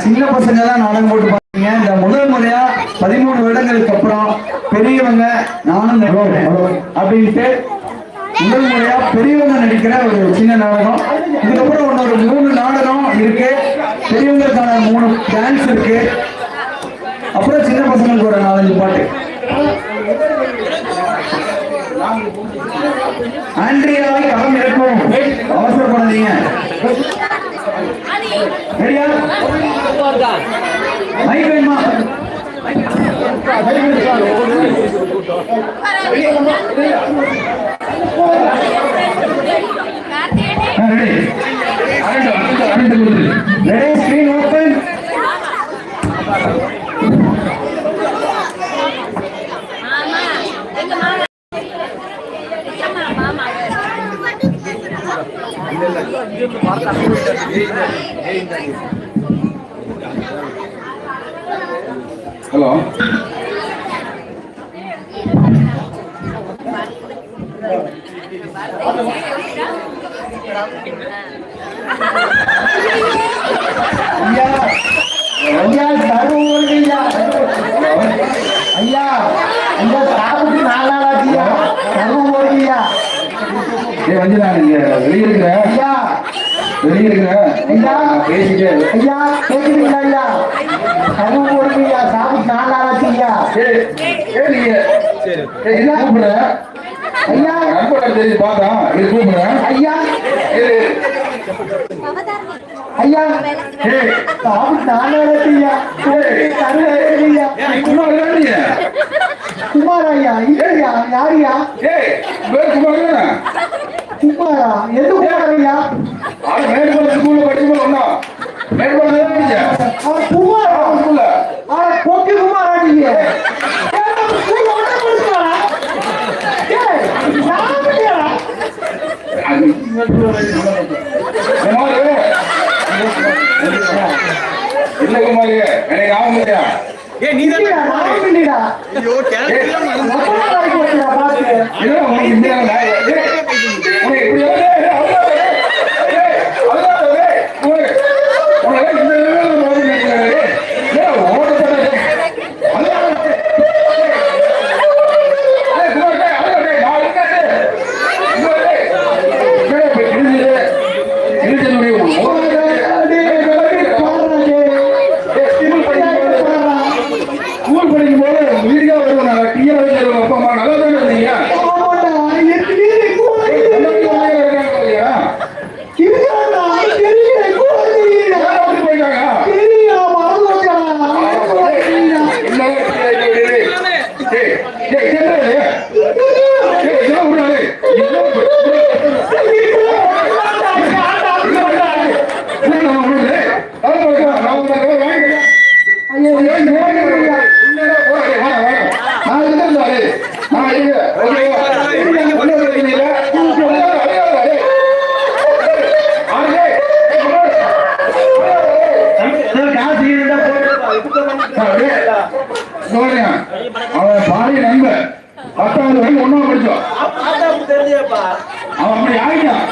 சின்ன பசங்க தான் நாடகம் போட்டு பாத்தீங்க. இந்த முதல் முறையா 13 வருடங்களுக்கு அப்புறம் பெரியவங்க நானும் அப்படின்ட்டு முதல் முறையா பெரியவங்க நடிக்கிற ஒரு சின்ன நாடகம். இதுக்கப்புறம் ஒரு 3 நாடகம் இருக்கு. பெரியவங்களுக்கான 3 டான்ஸ் இருக்கு. அப்புறம் சின்ன பசங்களுக்கு ஒரு 4-5 பாட்டு. ஆண்ட்ரியாவை களம் இருக்கும், அவசரப்படாதீங்க. மைக் வேணுமா? Ready, screen open. ஹலோ, ஐயா தருவோம் ஐயா, ஐயா சாப்பிட்டு 4 நாள் ஆச்சுயா. தருவோம் போறீங்க. வஞ்சனா, நீங்க வெளியே இருக்கிற ஐயா, வெளியே இருக்கிற ஐயா பேசிட்டே ஐயா, கேட்குறீங்களா ஐயா? தருவோம் போறீங்க. சாப்பிட்டு 4 நாள் ஆச்சுயா. நீங்க கூப்பிடுற ஐயா, தெரிஞ்சு பார்த்தா இது கூப்பிடுறேன் ஐயா. ஐயா சாப்பிட்டு 4 நாள் ஆச்சுயா. குமார் ஐயா இல்லையா? யாரையா? குமாரா? எது குமார் ஐயா? ஸ்கூல்ல படிக்கும்போது குமார் கொக்கு குமாரா? நீங்க இல்ல குமாரி, எனக்கு ஆக முடியா? அவன் பாடி நண்பன் 10வது வரைக்கும் 1ஆம் படிச்சோம். அவன் அப்படி ஆகிட்டான்.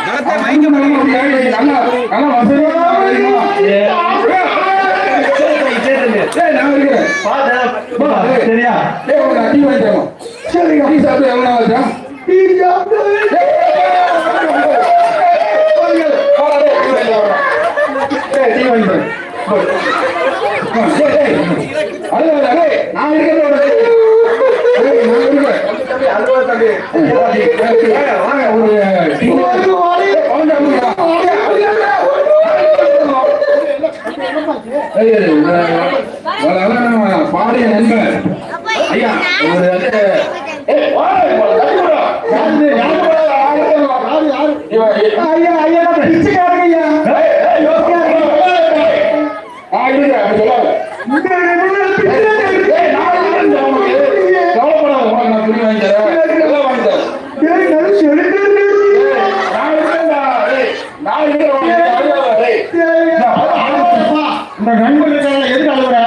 நல்லா வசதியா சரியா? டீ வாங்கிட்டோம். சரி, டீ சாப்பிட்டு எவ்வளோ ஆச்சா? டீ சாப்பிட்டு டீ வாங்கிட்டோம். நான் இருக்கிறேன். பாடிய நண்பன் ஐயா, இந்த நண்பர்களுக்காக எதுக்கு அழுகுற?